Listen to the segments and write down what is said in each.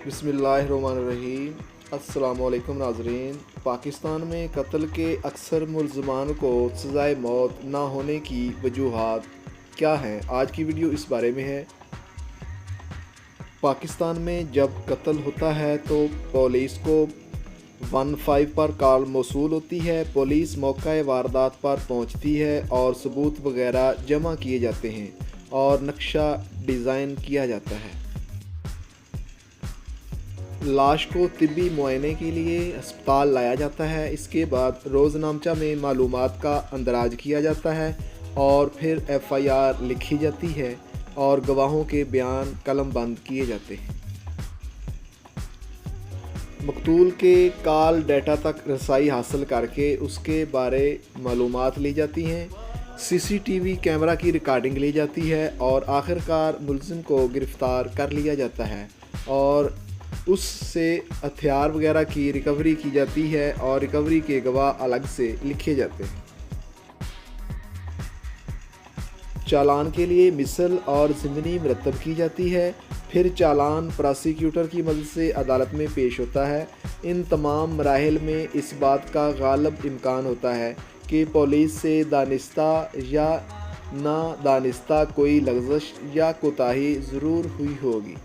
बिस्मिल्लाहिर्रहमानिर्रहीम। अस्सलाम वालेकुम नाज़रीन। पाकिस्तान में कत्ल के अक्सर मुल्ज़मान को सज़ाए मौत ना होने की वजूहात क्या हैं, आज की वीडियो इस बारे में है। पाकिस्तान में जब कत्ल होता है तो पुलिस को 15 पर कॉल मौसूल होती है। पुलिस मौका वारदात पर पहुंचती है और सबूत वगैरह जमा किए जाते हैं और नक्शा डिज़ाइन किया जाता है। लाश को तिब्बी मुआयने के लिए अस्पताल लाया जाता है। इसके बाद रोज़नामचा में मालूमात का अंदराज किया जाता है और फिर FIR लिखी जाती है और गवाहों के बयान कलम बंद किए जाते हैं। मकतूल के कॉल डेटा तक रसाई हासिल करके उसके बारे मालूमात ली जाती हैं। CCTV कैमरा की रिकॉर्डिंग ली जाती है और आखिरकार मुलज़िम को गिरफ़्तार कर लिया जाता है और उससे हथियार वगैरह की रिकवरी की जाती है और रिकवरी के गवाह अलग से लिखे जाते हैं। चालान के लिए मिसल और ज़िमनी मरतब की जाती है। फिर चालान प्रोसिक्यूटर की मदद से अदालत में पेश होता है। इन तमाम मराहिल में इस बात का गालिब इम्कान होता है कि पुलिस से दानिस्ता या ना दानिस्ता कोई लग़ज़श या कोताही ज़रूर हुई होगी।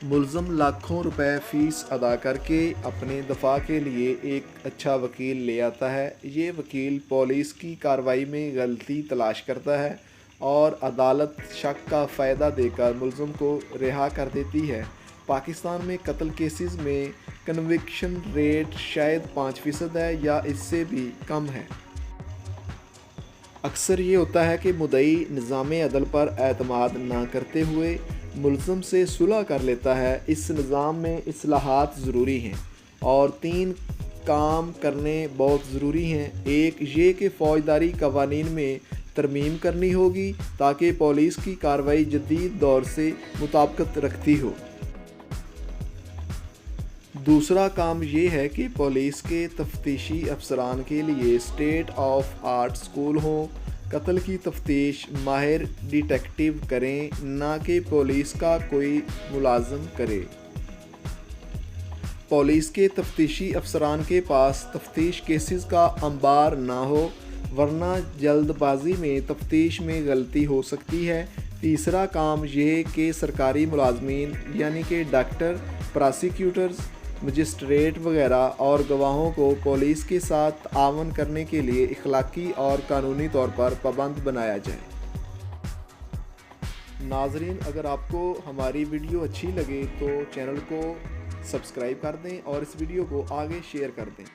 मुल्ज़म लाखों रुपए फ़ीस अदा करके अपने दफ़ा के लिए एक अच्छा वकील ले आता है। ये वकील पुलिस की कार्रवाई में गलती तलाश करता है और अदालत शक का फ़ायदा देकर मुल्ज़म को रिहा कर देती है। पाकिस्तान में कत्ल केसेस में कन्विक्शन रेट शायद 5% है या इससे भी कम है। अक्सर ये होता है कि मुद्दई निज़ाम अदल पर एतमाद ना करते हुए मुल्ज़म से सुलह कर लेता है। इस निज़ाम में इस्लाहात ज़रूरी हैं और 3 काम करने बहुत ज़रूरी हैं। एक ये कि फ़ौजदारी कवानीन में तरमीम करनी होगी ताकि पुलिस की कार्रवाई जदीद दौर से मुताबिकत रखती हो। दूसरा काम ये है कि पुलिस के तफ्तीशी अफसरान के लिए स्टेट ऑफ आर्ट स्कूल हों। कत्ल की तफ्तीश माहिर डिटेक्टिव करें, ना कि पुलिस का कोई मुलाजिम करे। पुलिस के तफ्तीशी अफसरान के पास तफ्तीश केसेस का अंबार ना हो, वरना जल्दबाजी में तफ्तीश में गलती हो सकती है। तीसरा काम ये कि सरकारी मुलाजमीन यानी कि डॉक्टर, प्रोसिक्यूटर्स, मजिस्ट्रेट वगैरह और गवाहों को पुलिस के साथ ताआवन करने के लिए इखलाकी और कानूनी तौर पर पाबंद बनाया जाए। नाज़रीन, अगर आपको हमारी वीडियो अच्छी लगे तो चैनल को सब्सक्राइब कर दें और इस वीडियो को आगे शेयर कर दें।